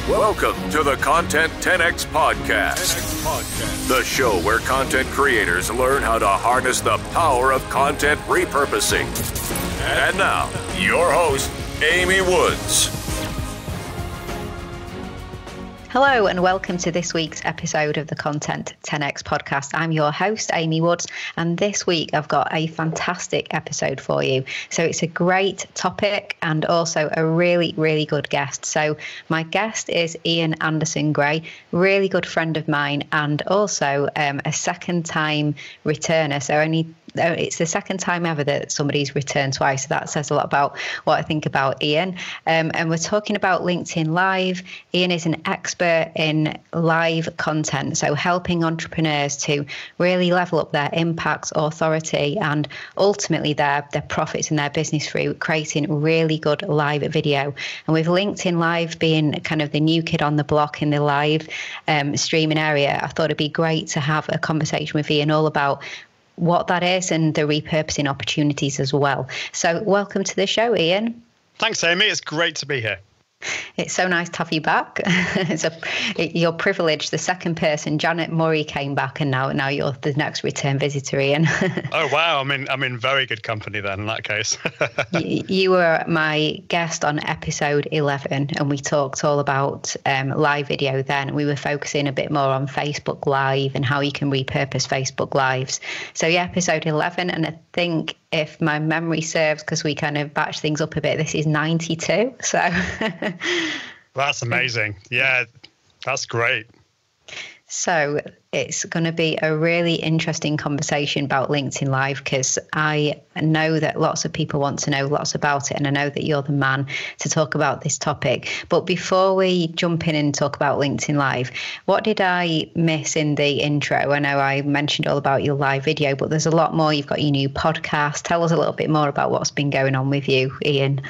Welcome to the Content 10X Podcast, the show where content creators learn how to harness the power of content repurposing. And now, your host, Amy Woods. Hello and welcome to this week's episode of the Content 10X Podcast. I'm your host, Amy Woods, and this week I've got a fantastic episode for you. So it's a great topic and also a really, really good guest. So my guest is Ian Anderson Gray, really good friend of mine and also a second-time returner. So it's the second time ever that somebody's returned twice. So that says a lot about what I think about Ian. And we're talking about LinkedIn Live. Ian is an expert in live content, so helping entrepreneurs to really level up their impact, authority, and ultimately their profits in their business through creating really good live video. And with LinkedIn Live being kind of the new kid on the block in the live streaming area, I thought it'd be great to have a conversation with Ian all about what that is and the repurposing opportunities as well. So welcome to the show, Ian. Thanks, Amy. It's great to be here. It's so nice to have you back. You're privileged. The second person, Janet Murray, came back, and now you're the next return visitor, Ian. Oh wow! I'm in very good company then. In that case, you were my guest on episode 11, and we talked all about live video. Then we were focusing a bit more on Facebook Live and how you can repurpose Facebook Lives. So yeah, episode 11, and I think, if my memory serves, because we kind of batched things up a bit, this is 92. So that's amazing. Yeah, that's great. So it's going to be a really interesting conversation about LinkedIn Live, because I know that lots of people want to know lots about it, and I know that you're the man to talk about this topic. But before we jump in and talk about LinkedIn Live, what did I miss in the intro? I know I mentioned all about your live video, but there's a lot more. You've got your new podcast. Tell us a little bit more about what's been going on with you, Ian.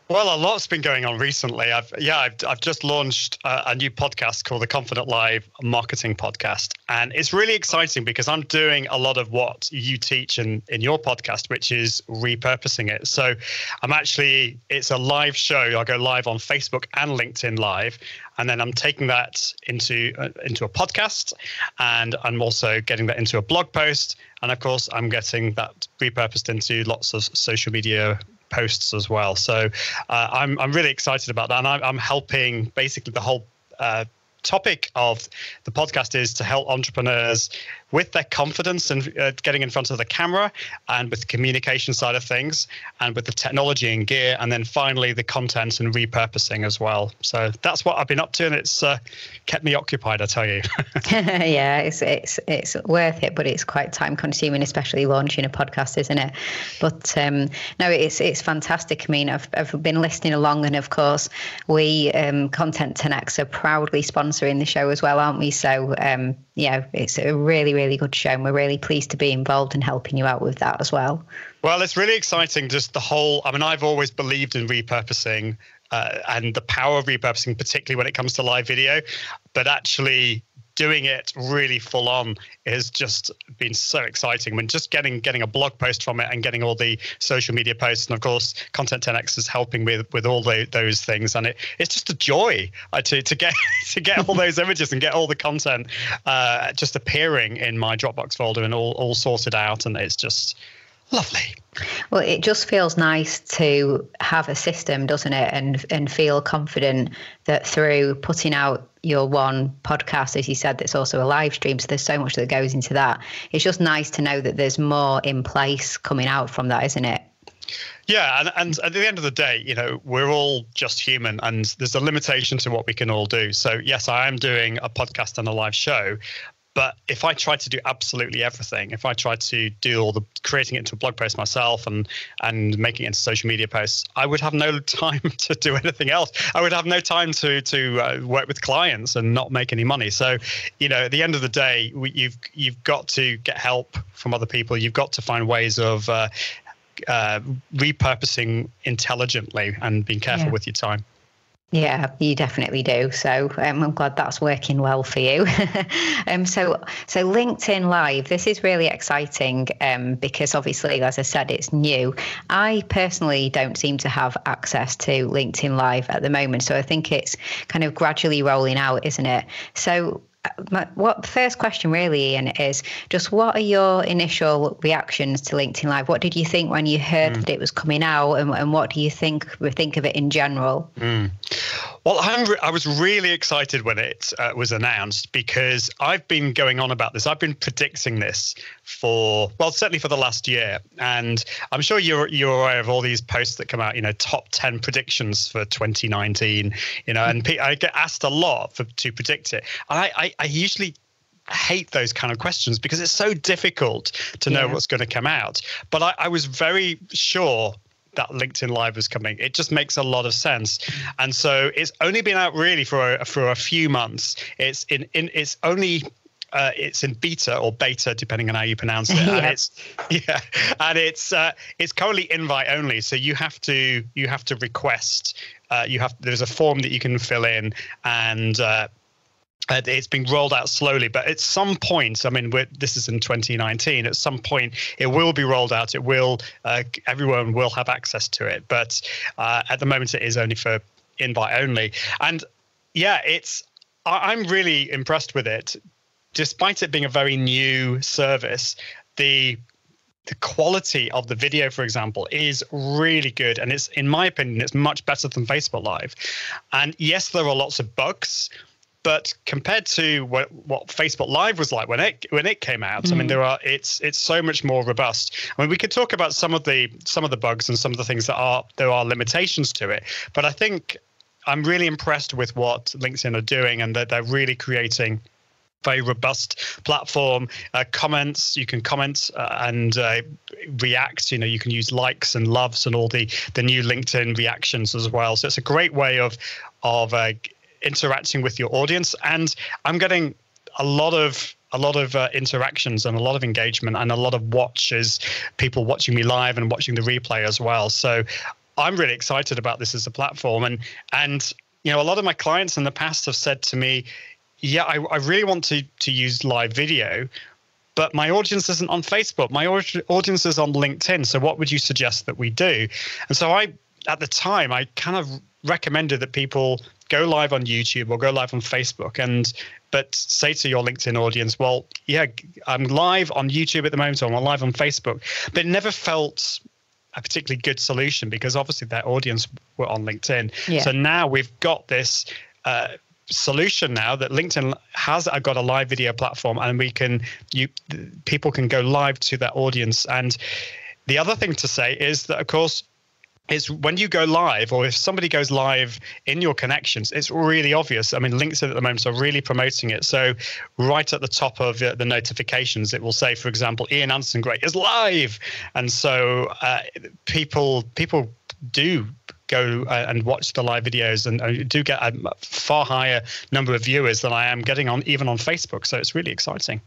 Well, a lot's been going on recently. I've just launched a new podcast called the Confident Live Marketing Podcast. And it's really exciting because I'm doing a lot of what you teach in your podcast, which is repurposing it. So it's a live show. I go live on Facebook and LinkedIn Live. And then I'm taking that into a podcast, and I'm also getting that into a blog post. And of course, I'm getting that repurposed into lots of social media posts as well. So I'm really excited about that. And I'm helping basically the whole topic of the podcast is to help entrepreneurs with their confidence and getting in front of the camera, and with the communication side of things, and with the technology and gear, and then finally the content and repurposing as well. So that's what I've been up to, and it's kept me occupied, I tell you. Yeah, it's worth it, but it's quite time consuming, especially launching a podcast, isn't it? But no, it's fantastic. I mean, I've been listening along, and of course we Content 10X are proudly sponsoring the show as well, aren't we? So it's a really, really good show, and we're really pleased to be involved in helping you out with that as well. Well, it's really exciting, just the whole, I've always believed in repurposing and the power of repurposing, particularly when it comes to live video, but actually doing it really full on has just been so exciting. I mean, just getting a blog post from it and getting all the social media posts, and of course Content 10X is helping with all those things, and it's just a joy to get all those images and get all the content just appearing in my Dropbox folder and all sorted out, and it's just lovely. Well, it just feels nice to have a system, doesn't it? And feel confident that through putting out your one podcast, as you said, that's also a live stream. So there's so much that goes into that. It's just nice to know that there's more in place coming out from that, isn't it? Yeah, and at the end of the day, we're all just human, and there's a limitation to what we can all do. So yes, I am doing a podcast and a live show, but if I tried to do absolutely everything, if I tried to do all the creating it into a blog post myself and making it into social media posts, I would have no time to do anything else. I would have no time to work with clients and not make any money. So, at the end of the day, you've got to get help from other people. You've got to find ways of repurposing intelligently and being careful with your time. Yeah, you definitely do. So I'm glad that's working well for you. So LinkedIn Live, this is really exciting because obviously, as I said, it's new. I personally don't seem to have access to LinkedIn Live at the moment. So I think it's kind of gradually rolling out, isn't it? So what first question really, Ian, is just what are your initial reactions to LinkedIn Live? What did you think when you heard that it was coming out, and what do you think of it in general? Well, I was really excited when it was announced, because I've been going on about this. I've been predicting this certainly for the last year. And I'm sure you're aware of all these posts that come out, top 10 predictions for 2019, and I get asked a lot to predict it. And I usually hate those kind of questions because it's so difficult to know what's going to come out. But I was very sure that LinkedIn Live was coming. It just makes a lot of sense. And so it's only been out really for a few months. It's in beta or beta, depending on how you pronounce it. And it's currently invite only. So you have to request. There's a form that you can fill in, and it's been rolled out slowly, but at some point, this is in 2019. At some point, it will be rolled out. It will. Everyone will have access to it, but at the moment, it is only for invite only. And I'm really impressed with it, despite it being a very new service. The quality of the video, for example, is really good, and it's, in my opinion, it's much better than Facebook Live. And yes, there are lots of bugs. But compared to what Facebook Live was like when it came out, it's so much more robust. We could talk about some of the bugs and some of the things that there are limitations to it. But I think I'm really impressed with what LinkedIn are doing, and that they're really creating very robust platform. Comments, you can comment and react. You can use likes and loves and all the new LinkedIn reactions as well. So it's a great way of interacting with your audience, and I'm getting a lot of interactions and a lot of engagement and a lot of watches, people watching me live and watching the replay as well. So I'm really excited about this as a platform, and a lot of my clients in the past have said to me, I really want to use live video, but my audience isn't on Facebook. My audience is on LinkedIn. So what would you suggest that we do? And so at the time, I kind of recommended that people go live on YouTube or go live on Facebook, but say to your LinkedIn audience, well, I'm live on YouTube at the moment, or I'm live on Facebook. But it never felt a particularly good solution, because obviously their audience were on LinkedIn. Yeah. So now we've got this solution now that LinkedIn has got a live video platform, and people can go live to their audience. And the other thing to say is that, of course, is when you go live, or if somebody goes live in your connections, it's really obvious. LinkedIn at the moment are really promoting it. So right at the top of the notifications, it will say, for example, Ian Anderson Gray is live. And so people do go and watch the live videos, and do get a far higher number of viewers than I am getting even on Facebook. So it's really exciting.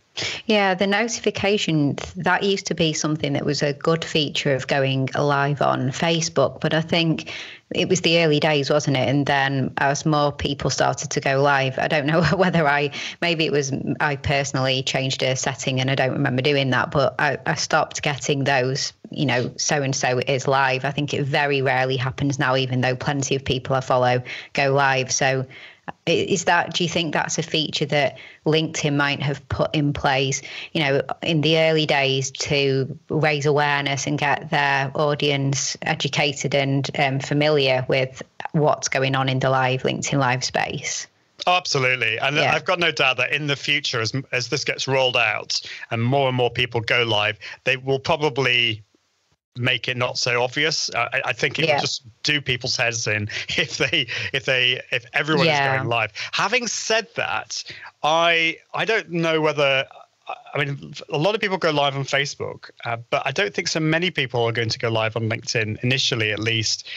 Yeah, the notification, that used to be something that was a good feature of going live on Facebook. But I think it was the early days, wasn't it? And then as more people started to go live, I don't know whether I personally changed a setting, and I don't remember doing that, but I stopped getting those, so-and-so is live. I think it very rarely happens now, even though plenty of people I follow go live. So do you think that's a feature that LinkedIn might have put in place, in the early days to raise awareness and get their audience educated and familiar with what's going on in the LinkedIn Live space? Oh, absolutely. And I've got no doubt that in the future, as this gets rolled out and more people go live, they will probably make it not so obvious. I think it will just do people's heads in if everyone is going live. Having said that, I don't know whether, a lot of people go live on Facebook, but I don't think so many people are going to go live on LinkedIn initially, at least,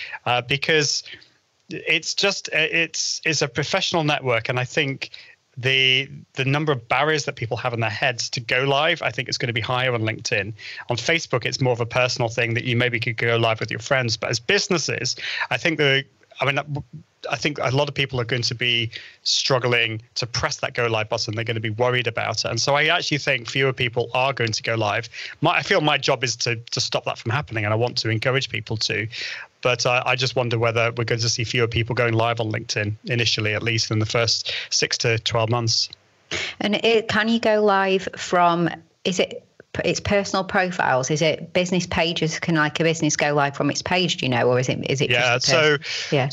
because it's a professional network, and I think the number of barriers that people have in their heads to go live, I think it's going to be higher on LinkedIn. On Facebook, it's more of a personal thing that you maybe could go live with your friends. But as businesses, I think I think a lot of people are going to be struggling to press that go live button. They're going to be worried about it. And so I actually think fewer people are going to go live. I feel my job is to stop that from happening, and I want to encourage people to. But I just wonder whether we're going to see fewer people going live on LinkedIn initially, at least in the first 6 to 12 months. And can you go live from, it's personal profiles? Is it business pages? Can like a business go live from its page? Do you know, or is it? Yeah. Just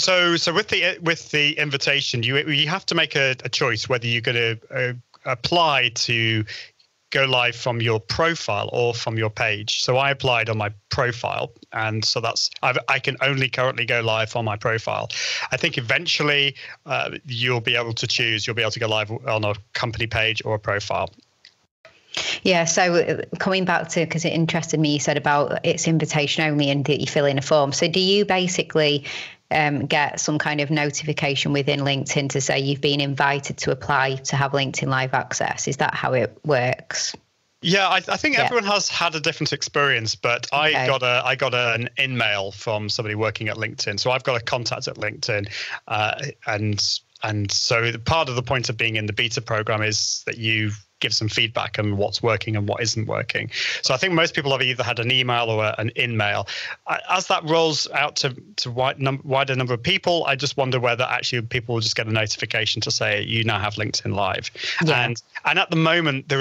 So with the invitation, you have to make a choice whether you're going to apply to go live from your profile or from your page. So I applied on my profile, and so I can only currently go live on my profile. I think eventually you'll be able to choose. You'll be able to go live on a company page or a profile. Yeah, so coming back to, because it interested me, you said about it's invitation only and that you fill in a form. So do you basically get some kind of notification within LinkedIn to say you've been invited to apply to have LinkedIn Live access? Is that how it works? Yeah, I think everyone has had a different experience, but I got an in-mail from somebody working at LinkedIn. So I've got a contact at LinkedIn, and so part of the point of being in the beta program is that you give some feedback on what's working and what isn't working. So I think most people have either had an email or an in-mail. As that rolls out to wider number of people, I just wonder whether actually people will just get a notification to say you now have LinkedIn Live. Yeah. And at the moment,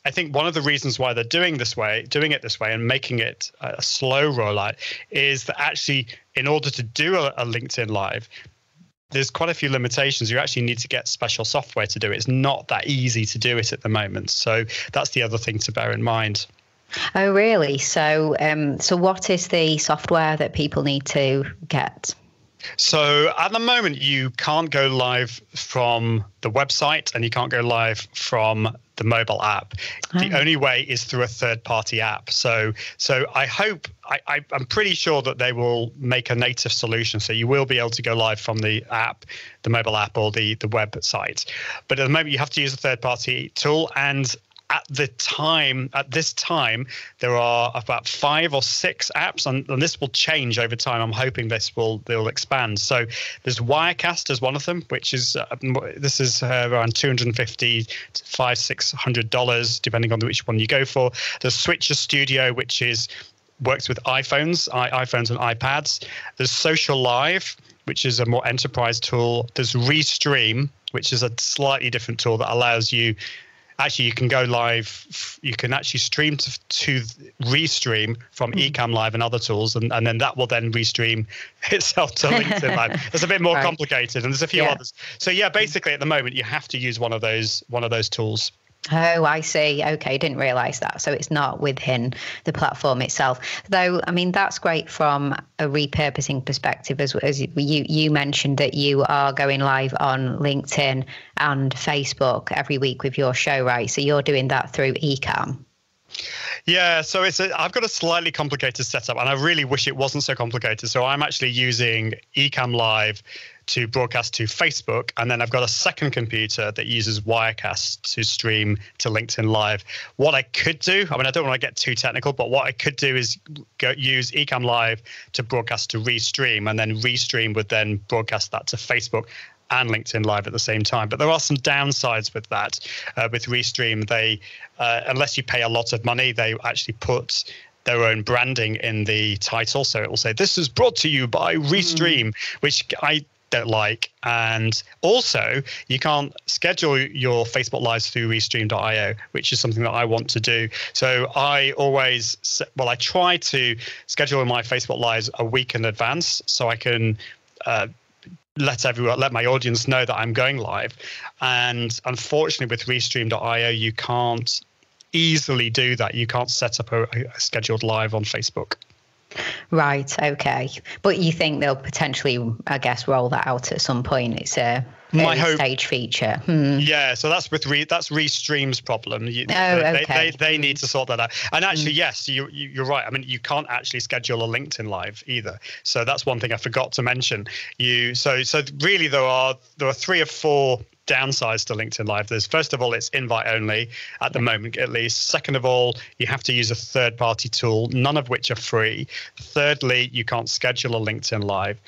I think one of the reasons why they're doing it this way and making it a slow rollout is that actually in order to do a LinkedIn Live, there's quite a few limitations. You actually need to get special software to do it. It's not that easy to do it at the moment. So that's the other thing to bear in mind. Oh, really? So what is the software that people need to get? So at the moment, you can't go live from the website and you can't go live from the mobile app. The only way is through a third-party app. So I hope, I'm pretty sure that they will make a native solution. So you will be able to go live from the app, the mobile app, or the website. But at the moment, you have to use a third-party tool. And at this time, there are about 5 or 6 apps, and this will change over time. I'm hoping they'll expand. So there's Wirecast as one of them, which is this is around $250 to $500-$600 depending on which one you go for. There's Switcher Studio, which works with iPhones and iPads. There's Social Live, which is a more enterprise tool. There's Restream, which is a slightly different tool that allows you. Actually, you can go live. You can actually stream to Restream from Ecamm Live and other tools, and then that will then restream itself to LinkedIn Live. It's a bit more complicated, and there's a few others. So yeah, basically at the moment you have to use one of those tools. Oh, I see. Okay, didn't realize that. So it's not within the platform itself. Though, I mean, that's great from a repurposing perspective, as you mentioned that you are going live on LinkedIn and Facebook every week with your show, right? So you're doing that through Ecamm. Yeah, so I've got a slightly complicated setup, and I really wish it wasn't so complicated. So I'm actually using Ecamm Live to broadcast to Facebook, and then I've got a second computer that uses Wirecast to stream to LinkedIn Live. What I could do, I don't want to get too technical, but what I could do is use Ecamm Live to broadcast to Restream, and then Restream would then broadcast that to Facebook and LinkedIn Live at the same time. But there are some downsides with that. With Restream, they unless you pay a lot of money, they actually put their own branding in the title. So it will say, "This is brought to you by Restream," which I don't like. And also, you can't schedule your Facebook Lives through Restream.io, which is something that I want to do. So I try to schedule my Facebook Lives a week in advance so I can let my audience know that I'm going live. And unfortunately, with Restream.io, you can't easily do that. You can't set up a scheduled live on Facebook. Right. Okay. But you think they'll potentially, I guess, roll that out at some point? It's a stage feature. Yeah. So that's Restream's problem. They need to sort that out. And actually, yes, you're right. I mean, you can't actually schedule a LinkedIn Live either. So that's one thing I forgot to mention. So really, there are 3 or 4 downsides to LinkedIn Live. There's, first of all, it's invite only at the moment, at least. Second of all, you have to use a third-party tool, none of which are free. Thirdly, you can't schedule a LinkedIn Live.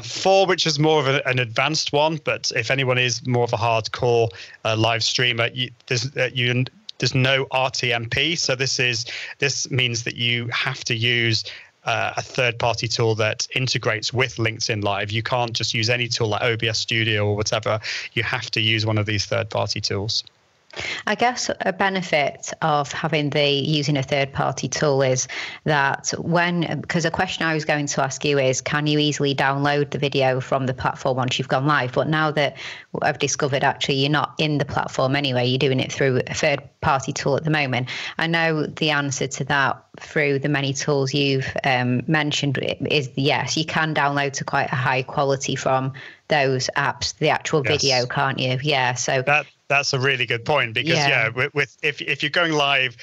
4, which is more of an advanced one, but if anyone is more of a hardcore live streamer, there's no RTMP. So this means that you have to use a third-party tool that integrates with LinkedIn Live. You can't just use any tool like OBS Studio or whatever. You have to use one of these third-party tools. I guess a benefit of using a third-party tool is that because a question I was going to ask you is, can you easily download the video from the platform once you've gone live? But now that I've discovered actually you're not in the platform anyway, you're doing it through a third-party tool at the moment. I know the answer to that through the many tools you've mentioned is yes, you can download to quite a high quality from those apps, the actual video, can't you? Yeah, so that's a really good point, because if you're going live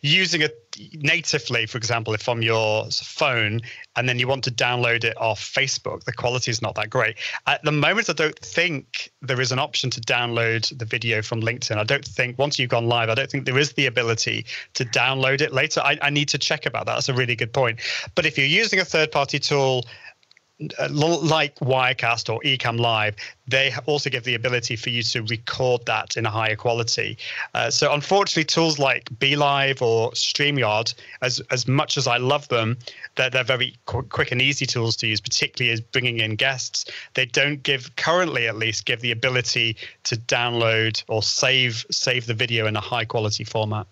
using it natively, for example, if from your phone, and then you want to download it off Facebook, the quality is not that great. At the moment, I don't think there is an option to download the video from LinkedIn. I don't think once you've gone live, I don't think there is the ability to download it later. I need to check about that. That's a really good point. But if you're using a third-party tool like Wirecast or Ecamm Live, they also give the ability for you to record that in a higher quality. So unfortunately, tools like BeLive or StreamYard, as much as I love them, they're very quick and easy tools to use, particularly as bringing in guests. They don't currently at least give the ability to download or save the video in a high quality format.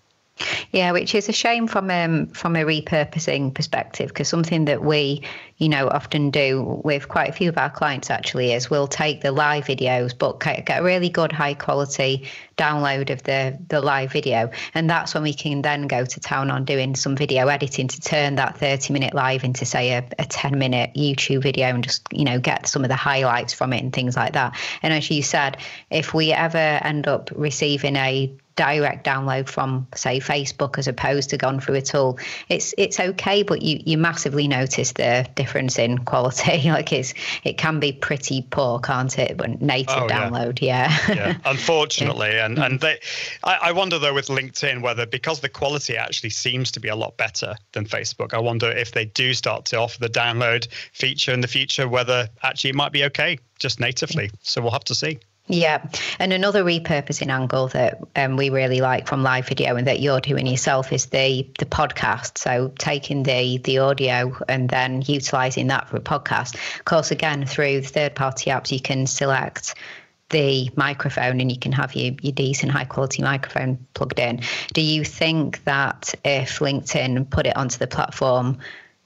Yeah, which is a shame from a repurposing perspective, because something that we, often do with quite a few of our clients actually is we'll take the live videos, but get a really good high quality download of the live video. And that's when we can then go to town on doing some video editing to turn that 30-minute live into, say, a 10-minute YouTube video and just, get some of the highlights from it and things like that. And as you said, if we ever end up receiving a direct download from, say, Facebook as opposed to gone through a tool, it's okay, but you massively notice the difference in quality. Like it can be pretty poor, can't it? But native download, yeah. Unfortunately, and I wonder though with LinkedIn whether, because the quality actually seems to be a lot better than Facebook, I wonder if they do start to offer the download feature in the future, whether actually it might be okay just natively. So we'll have to see. Yeah. And another repurposing angle that we really like from live video and that you're doing yourself is the podcast. So taking the audio and then utilizing that for a podcast. Of course, again, through third-party apps, you can select the microphone and you can have your decent high quality microphone plugged in. Do you think that if LinkedIn put it onto the platform,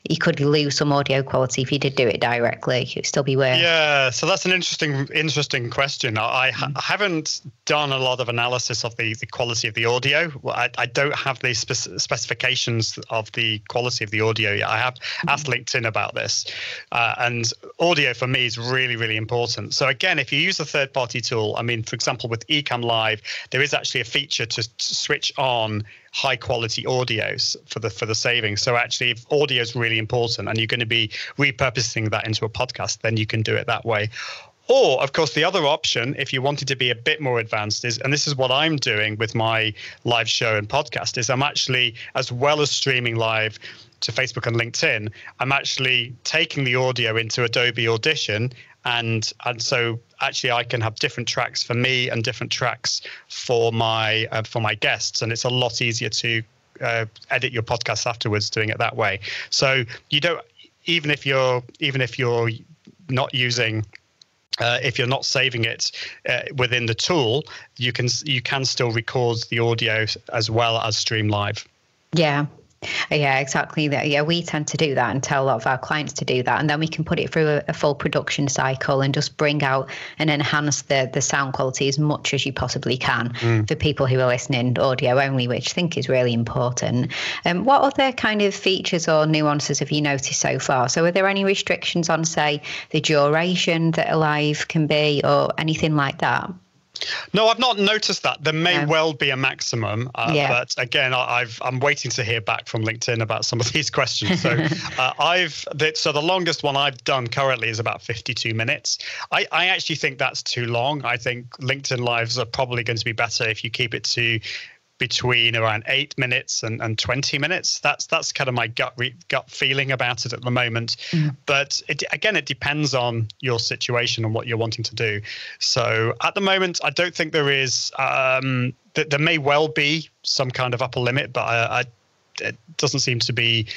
you could lose some audio quality if you did do it directly? It'd still be worth. Yeah, so that's an interesting question. I haven't done a lot of analysis of the quality of the audio. I don't have the specifications of the quality of the audio yet. I have asked LinkedIn about this, and audio for me is really, really important. So again, if you use a third-party tool, I mean, for example, with Ecamm Live, there is actually a feature to switch on high quality audios for the savings. So actually, if audio is really important and you're going to be repurposing that into a podcast, then you can do it that way. Or, of course, the other option, if you wanted to be a bit more advanced, is, and this is what I'm doing with my live show and podcast, is I'm actually, as well as streaming live to Facebook and LinkedIn, I'm actually taking the audio into Adobe Audition. And so actually I can have different tracks for me and different tracks for my guests. And it's a lot easier to edit your podcast afterwards doing it that way. So you don't, even if you're not using, if you're not saving it within the tool, you can still record the audio as well as stream live. Yeah, exactly. Yeah, we tend to do that and tell a lot of our clients to do that. And then we can put it through a full production cycle and just bring out and enhance the sound quality as much as you possibly can for people who are listening audio only, which I think is really important. What other kind of features or nuances have you noticed so far? So are there any restrictions on, say, the duration that a live can be or anything like that? No, I've not noticed that. There may well be a maximum, but again, I'm waiting to hear back from LinkedIn about some of these questions. So so the longest one I've done currently is about 52 minutes. I actually think that's too long. I think LinkedIn Lives are probably going to be better if you keep it to between around 8 minutes and 20 minutes. That's kind of my gut feeling about it at the moment. But it depends on your situation and what you're wanting to do. So at the moment, I don't think there is. There may well be some kind of upper limit, but it doesn't seem to be.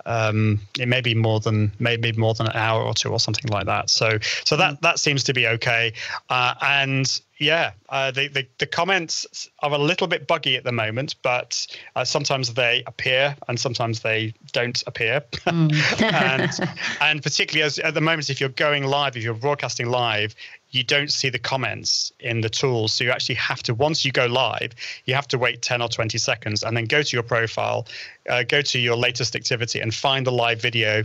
It may be more than an hour or two or something like that. So that seems to be okay. And yeah, the comments are a little bit buggy at the moment, but sometimes they appear and sometimes they don't appear. and particularly at the moment, if you're going live, if you're broadcasting live, you don't see the comments in the tools. So you actually have to, once you go live, you have to wait 10 or 20 seconds and then go to your profile, go to your latest activity and find the live video,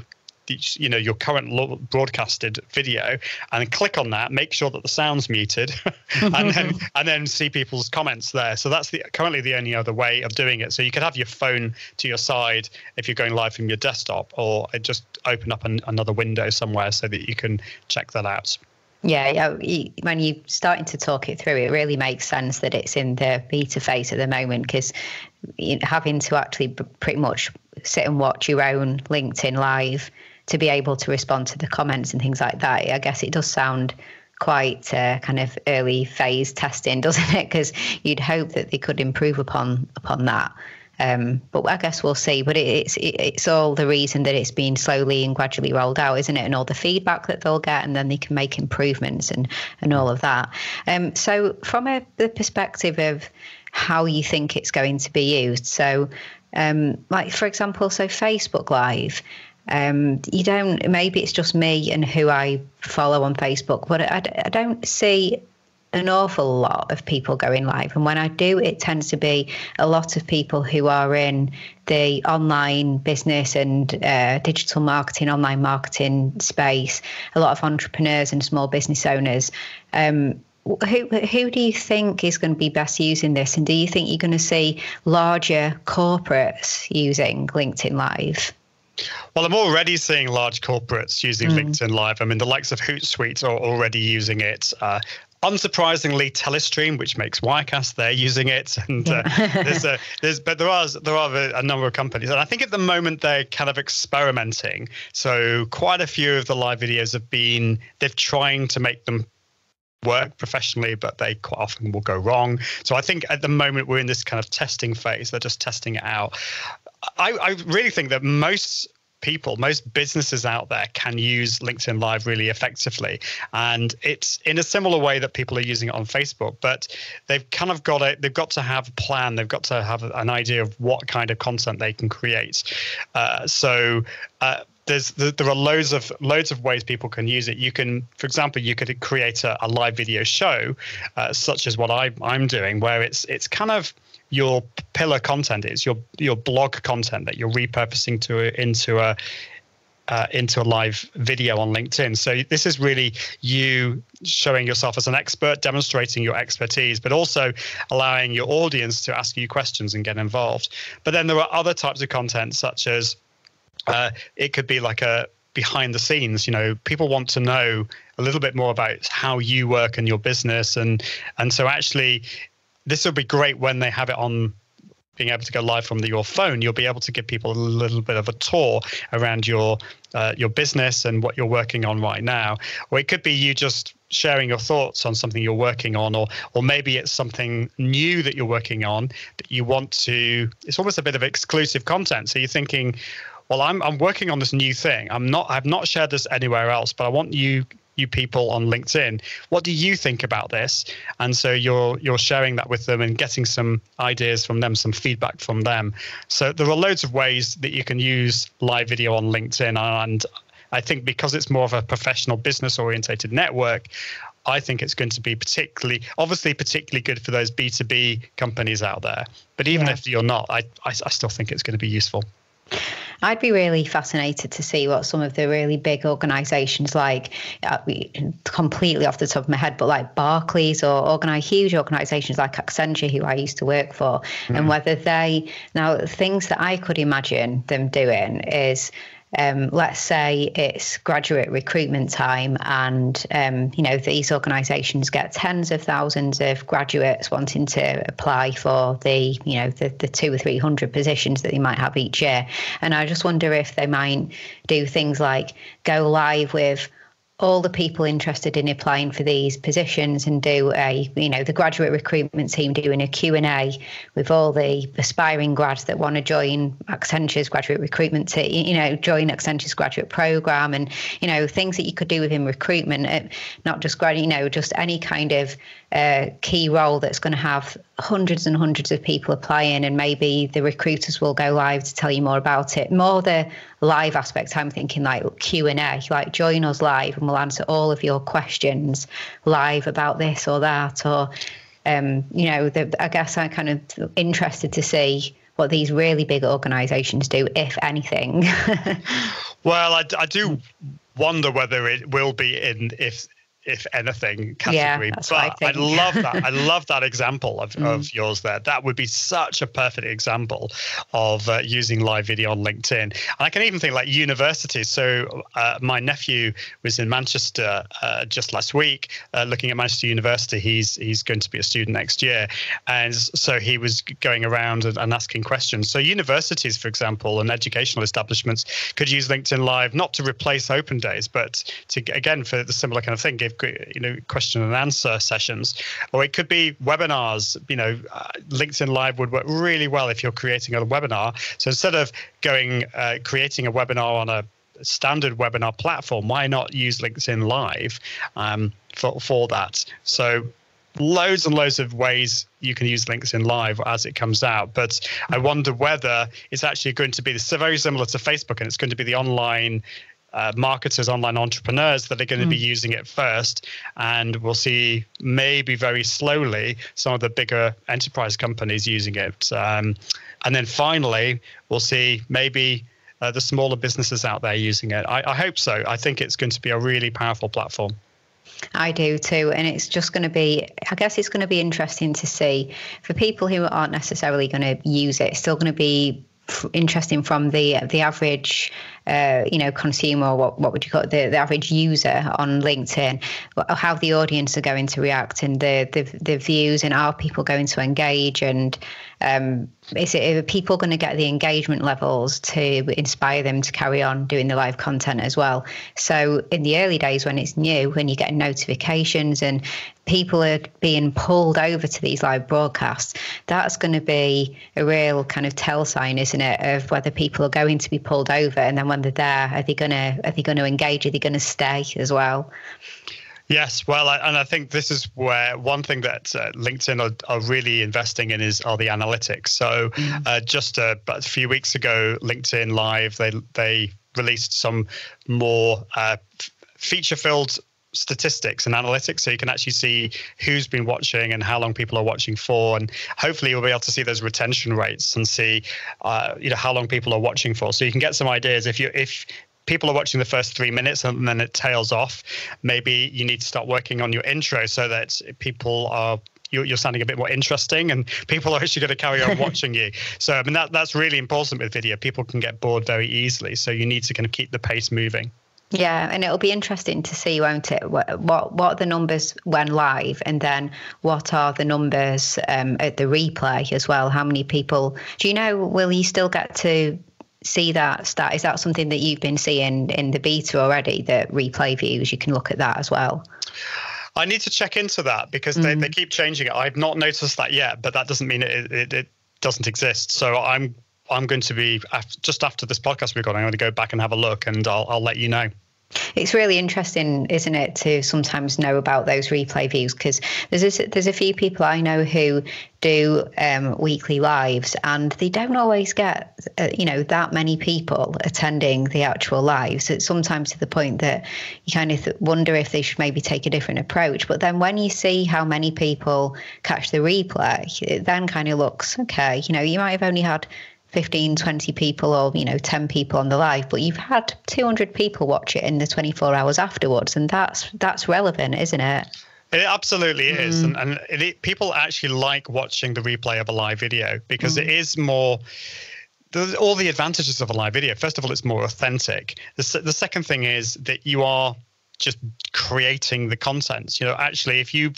your current broadcasted video, and click on that, make sure that the sound's muted, and then see people's comments there. So that's currently the only other way of doing it. So you could have your phone to your side if you're going live from your desktop, or just open up another window somewhere so that you can check that out. Yeah, when you're starting to talk it through, it really makes sense that it's in the beta phase at the moment, because having to actually pretty much sit and watch your own LinkedIn Live to be able to respond to the comments and things like that, I guess it does sound quite kind of early phase testing, doesn't it? Because you'd hope that they could improve upon that. But I guess we'll see. But it's all the reason that it's been slowly and gradually rolled out, isn't it? And all the feedback that they'll get, and then they can make improvements and all of that. So from the perspective of how you think it's going to be used, so like for example, so Facebook Live. Maybe it's just me and who I follow on Facebook, but I don't see an awful lot of people going live. And when I do, it tends to be a lot of people who are in the online business and digital marketing, online marketing space, a lot of entrepreneurs and small business owners. Who do you think is going to be best using this? And do you think you're going to see larger corporates using LinkedIn Live? Well, I'm already seeing large corporates using LinkedIn Live. I mean, the likes of Hootsuite are already using it. Unsurprisingly, Telestream, which makes Wirecast, they're using it, and but there are a number of companies, and I think at the moment they're kind of experimenting. So quite a few of the live videos they're trying to make them work professionally, but they quite often will go wrong. So I think at the moment we're in this kind of testing phase. They're just testing it out. I really think that most businesses out there can use LinkedIn Live really effectively. And it's in a similar way that people are using it on Facebook, but they've kind of they've got to have a plan. They've got to have an idea of what kind of content they can create. There are loads of ways people can use it. You can, for example, you could create a live video show, such as what I'm doing, where it's kind of your pillar content is your blog content that you're repurposing into a live video on LinkedIn. So this is really you showing yourself as an expert, demonstrating your expertise, but also allowing your audience to ask you questions and get involved. But then there are other types of content, such as it could be like a behind the scenes. People want to know a little bit more about how you work and your business, and so actually this will be great when they have it on, being able to go live from your phone. You'll be able to give people a little bit of a tour around your business and what you're working on right now. Or it could be you just sharing your thoughts on something you're working on, or maybe it's something new that you're working on that you want to. It's almost a bit of exclusive content. So you're thinking, well, I'm working on this new thing. I've not shared this anywhere else, but I want you people on LinkedIn, what do you think about this? And so you're sharing that with them and getting some ideas from them, some feedback from them. So there are loads of ways that you can use live video on LinkedIn. And I think because it's more of a professional business orientated network, I think it's going to be particularly good for those B2B companies out there. But even if you're not, I still think it's going to be useful. I'd be really fascinated to see what some of the really big organisations, like completely off the top of my head, but like Barclays or huge organisations like Accenture, who I used to work for, and whether now things that I could imagine them doing is let's say it's graduate recruitment time, and these organisations get tens of thousands of graduates wanting to apply for the 200 or 300 positions that they might have each year. And I just wonder if they might do things like go live with all the people interested in applying for these positions and do the graduate recruitment team doing a Q&A with all the aspiring grads that want to join Accenture's graduate recruitment team, join Accenture's graduate program, and, things that you could do within recruitment, not just just any kind of key role that's going to have hundreds and hundreds of people applying, and maybe the recruiters will go live to tell you more about it. More the live aspect, I'm thinking like Q&A, like join us live and we'll answer all of your questions live about this or that, or I guess I'm kind of interested to see what these really big organisations do, if anything. Well, I do wonder whether it will be in if anything category. Yeah, but I love that. I love that example of yours there. That would be such a perfect example of using live video on LinkedIn. And I can even think like universities. So my nephew was in Manchester just last week, looking at Manchester University. He's going to be a student next year. And so he was going around and asking questions. So universities, for example, and educational establishments could use LinkedIn Live, not to replace open days, but to, again, for the similar kind of thing, give question and answer sessions, or it could be webinars. LinkedIn Live would work really well if you're creating a webinar. So instead of creating a webinar on a standard webinar platform, why not use LinkedIn Live for that? So loads and loads of ways you can use LinkedIn Live as it comes out. But I wonder whether it's actually going to be very similar to Facebook, and it's going to be the online marketers, online entrepreneurs that are going to be using it first, and we'll see maybe very slowly some of the bigger enterprise companies using it, and then finally we'll see maybe the smaller businesses out there using it. I hope so. I think it's going to be a really powerful platform. I do too, and it's just going to be, I guess it's going to be interesting to see for people who aren't necessarily going to use it. It's still going to be interesting from the average consumer, what would you call it, the average user on LinkedIn, how the audience are going to react, and the views, and are people going to engage, and are people going to get the engagement levels to inspire them to carry on doing the live content as well. So in the early days when it's new, when you're getting notifications and people are being pulled over to these live broadcasts, that's going to be a real kind of tell sign, isn't it, of whether people are going to be pulled over, and then when they're there, are they going to engage? Are they going to stay as well? Yes, well, I think this is where one thing that LinkedIn are really investing in are the analytics. So just a few weeks ago, LinkedIn Live, they released some more feature-filled statistics and analytics, so you can actually see who's been watching and how long people are watching for, and hopefully you'll be able to see those retention rates and see how long people are watching for, so you can get some ideas. If people are watching the first 3 minutes and then it tails off, maybe you need to start working on your intro so that people are you're sounding a bit more interesting and people are actually going to carry on watching you. So I mean that's really important with video. People can get bored very easily, so you need to kind of keep the pace moving. Yeah, and it'll be interesting to see, won't it, what are the numbers when live, and then what are the numbers at the replay as well? How many people, do you know, will you still get to see that stat? Is that something that you've been seeing in the beta already, the replay views? You can look at that as well. I need to check into that because they keep changing it. I've not noticed that yet, but that doesn't mean it doesn't exist. So I'm going to be, just after this podcast we've got, I'm going to go back and have a look, and I'll let you know. It's really interesting, isn't it, to sometimes know about those replay views, because there's a few people I know who do weekly lives, and they don't always get that many people attending the actual lives. It's sometimes to the point that you kind of wonder if they should maybe take a different approach. But then when you see how many people catch the replay, it then kind of looks okay. You might have only had 15, 20 people or 10 people on the live, but you've had 200 people watch it in the 24 hours afterwards, and that's relevant, isn't it? It absolutely is, and people actually like watching the replay of a live video because it is more. all the advantages of a live video. First of all, it's more authentic. The second thing is that you are just creating the content. Actually, if you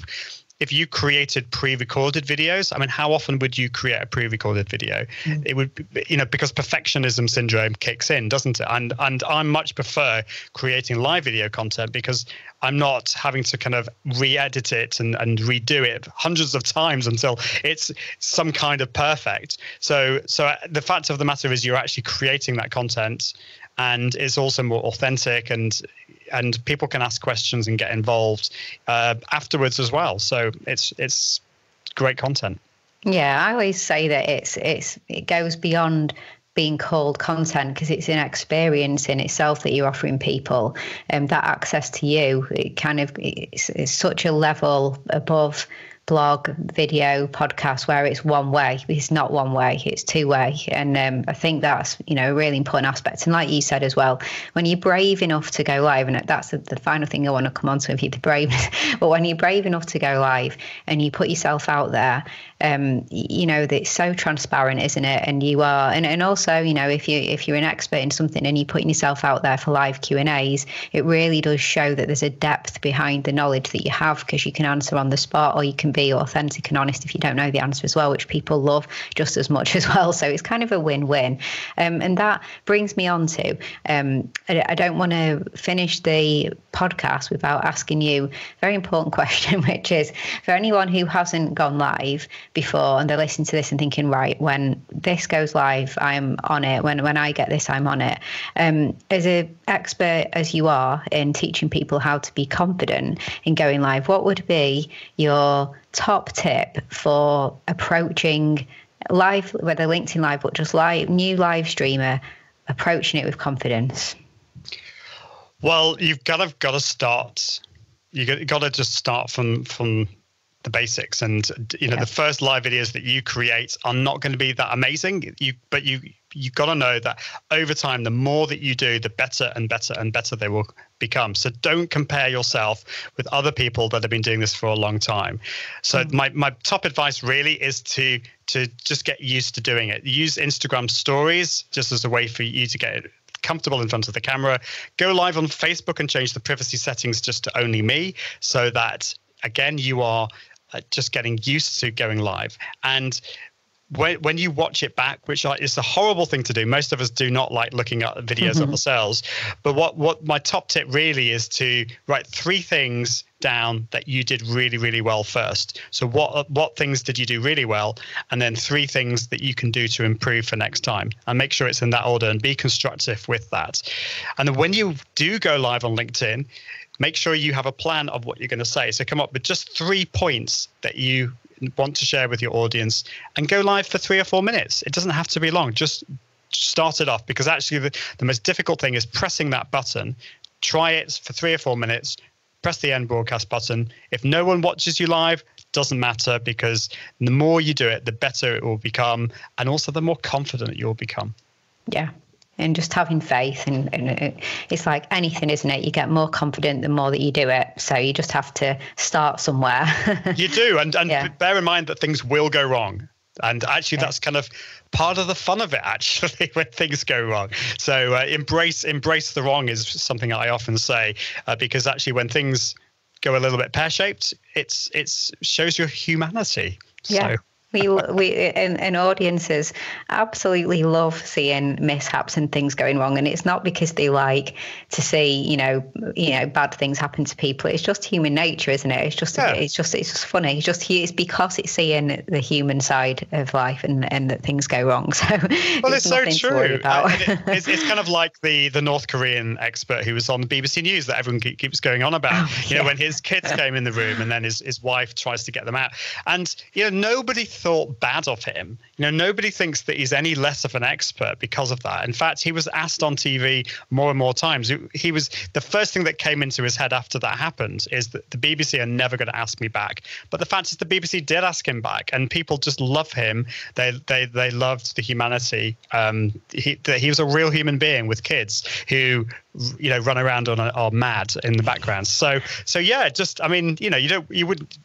created pre-recorded videos, I mean, how often would you create a pre-recorded video? It would, because perfectionism syndrome kicks in, doesn't it? And I much prefer creating live video content because I'm not having to kind of re-edit it and redo it hundreds of times until it's some kind of perfect. So the fact of the matter is you're actually creating that content, and it's also more authentic, and people can ask questions and get involved afterwards as well. So it's great content. Yeah, I always say that it goes beyond being called content because it's an experience in itself that you're offering people, and that access to you, it's such a level above blog, video, podcast, where it's one way. It's not one way, it's two way. And I think that's, a really important aspect. And like you said as well, when you're brave enough to go live, and that's the final thing I want to come on to with you, the braveness, but when you're brave enough to go live and you put yourself out there, it's so transparent, isn't it? And you are, and also, if you're an expert in something and you're putting yourself out there for live Q&As, it really does show that there's a depth behind the knowledge that you have, because you can answer on the spot, or you can be authentic and honest if you don't know the answer as well, which people love just as much as well. So it's kind of a win-win. And that brings me on to, I don't want to finish the podcast without asking you a very important question, which is, for anyone who hasn't gone live before and they're listening to this and thinking, right, when this goes live, I'm on it. When I get this, I'm on it. As an expert as you are in teaching people how to be confident in going live, what would be your top tip for approaching live, whether LinkedIn Live, but just new live streamer, approaching it with confidence? Well, you've got to start. You got to just start from the basics, and the first live videos that you create are not going to be that amazing. But you got to know that over time, the more that you do, the better and better and better they will become. So don't compare yourself with other people that have been doing this for a long time. So my top advice really is to just get used to doing it. Use Instagram stories just as a way for you to get comfortable in front of the camera. Go live on Facebook and change the privacy settings just to only me, so that, again, you are just getting used to going live. And when you watch it back, which is a horrible thing to do, most of us do not like looking at videos of ourselves. But what my top tip really is to write 3 things down that you did really, really well first. So what things did you do really well? And then 3 things that you can do to improve for next time. And make sure it's in that order and be constructive with that. And then when you do go live on LinkedIn, make sure you have a plan of what you're going to say. So come up with just 3 points that you want to share with your audience and go live for 3 or 4 minutes. It doesn't have to be long. Just start it off, because actually the most difficult thing is pressing that button. Try it for 3 or 4 minutes. Press the end broadcast button. If no one watches you live, doesn't matter, because the more you do it, the better it will become, and also the more confident you'll become. Yeah. And just having faith, and it's like anything, isn't it? You get more confident the more that you do it. So you just have to start somewhere. You do, and bear in mind that things will go wrong. And actually, that's kind of part of the fun of it, actually, when things go wrong. So embrace the wrong is something I often say, because actually when things go a little bit pear-shaped, it shows your humanity. Yeah. So. We and audiences absolutely love seeing mishaps and things going wrong, and it's not because they like to see bad things happen to people. It's just human nature, isn't it? It's just funny. It's because it's seeing the human side of life and that things go wrong. So it's so true. It's kind of like the North Korean expert who was on the BBC News that everyone keeps going on about. When his kids came in the room and then his wife tries to get them out, and nobody thought bad of him. Nobody thinks that he's any less of an expert because of that. In fact, he was asked on TV more and more times. He was, the first thing that came into his head after that happened is that the BBC are never going to ask me back. But the fact is the BBC did ask him back, and people just love him. They loved the humanity. He was a real human being with kids who run around are mad in the background. So yeah, just, I mean, you wouldn't.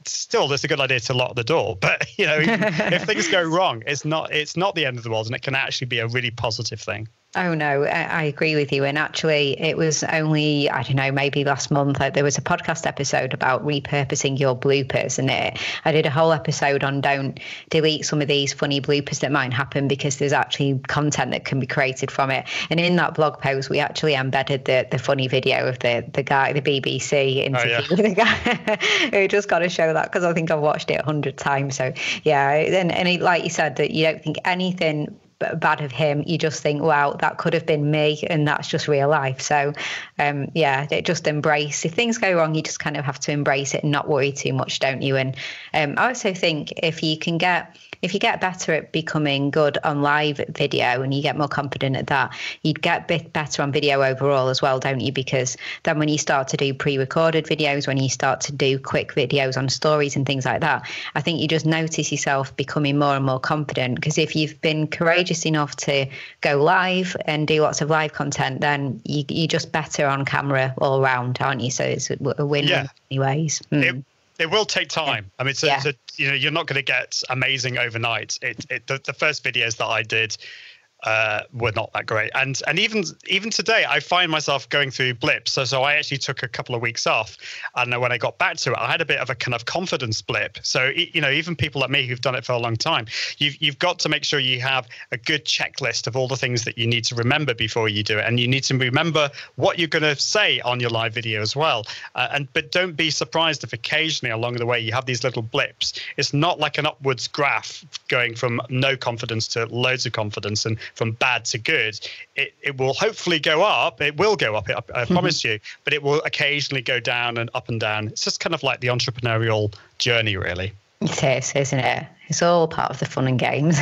still, it's a good idea to lock the door. But, you know, if things go wrong, it's not the end of the world, and it can actually be a really positive thing. Oh, no, I agree with you. And actually, it was only, I don't know, maybe last month, there was a podcast episode about repurposing your bloopers. And I did a whole episode on don't delete some of these funny bloopers that might happen, because there's actually content that can be created from it. And in that blog post, we actually embedded the funny video of the guy, the BBC interview with the guy who just got to show that, because I think I've watched it 100 times. So, yeah. And like you said, that you don't think anything bad of him, you just think, wow, that could have been me, and that's just real life. So just embrace, if things go wrong, you just kind of have to embrace it and not worry too much, don't you? And I also think if you get better at becoming good on live video and you get more confident at that, you'd get better on video overall as well, don't you? Because then when you start to do pre-recorded videos, when you start to do quick videos on stories and things like that, I think you just notice yourself becoming more and more confident. Because if you've been courageous enough to go live and do lots of live content, then you're just better on camera all around, aren't you? So it's a win-win in many ways. It will take time. I mean, you're not going to get amazing overnight. The first videos that I did were not that great, and even today I find myself going through blips. So I actually took a couple of weeks off, and when I got back to it, I had a bit of a kind of confidence blip. So even people like me who've done it for a long time, you've got to make sure you have a good checklist of all the things that you need to remember before you do it, and you need to remember what you're going to say on your live video as well. But don't be surprised if occasionally along the way you have these little blips. It's not like an upwards graph going from no confidence to loads of confidence and from bad to good. It will hopefully go up. It will go up, I promise you, but it will occasionally go down and up and down. It's just kind of like the entrepreneurial journey, really. It is, isn't it? It's all part of the fun and games.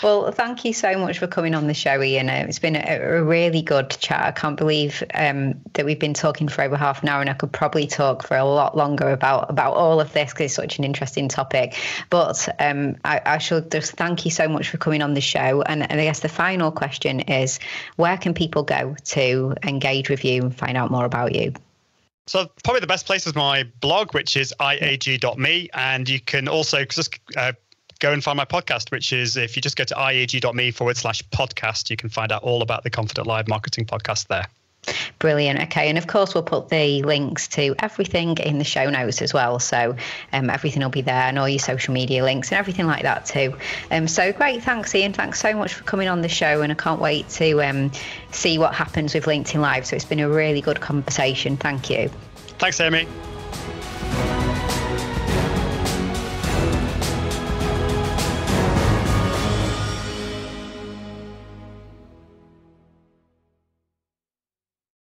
Well, thank you so much for coming on the show, Ian. It's been a really good chat. I can't believe that we've been talking for over half an hour, and I could probably talk for a lot longer about all of this, because it's such an interesting topic. But I should just thank you so much for coming on the show. And I guess the final question is, where can people go to engage with you and find out more about you? So probably the best place is my blog, which is iag.me. And you can also just go and find my podcast, which is, if you just go to iag.me/podcast, you can find out all about the Confident Live Marketing Podcast there. Brilliant. Okay. And of course, we'll put the links to everything in the show notes as well. So everything will be there, and all your social media links and everything like that too. So great. Thanks, Ian. Thanks so much for coming on the show. And I can't wait to see what happens with LinkedIn Live. So it's been a really good conversation. Thank you. Thanks, Amy.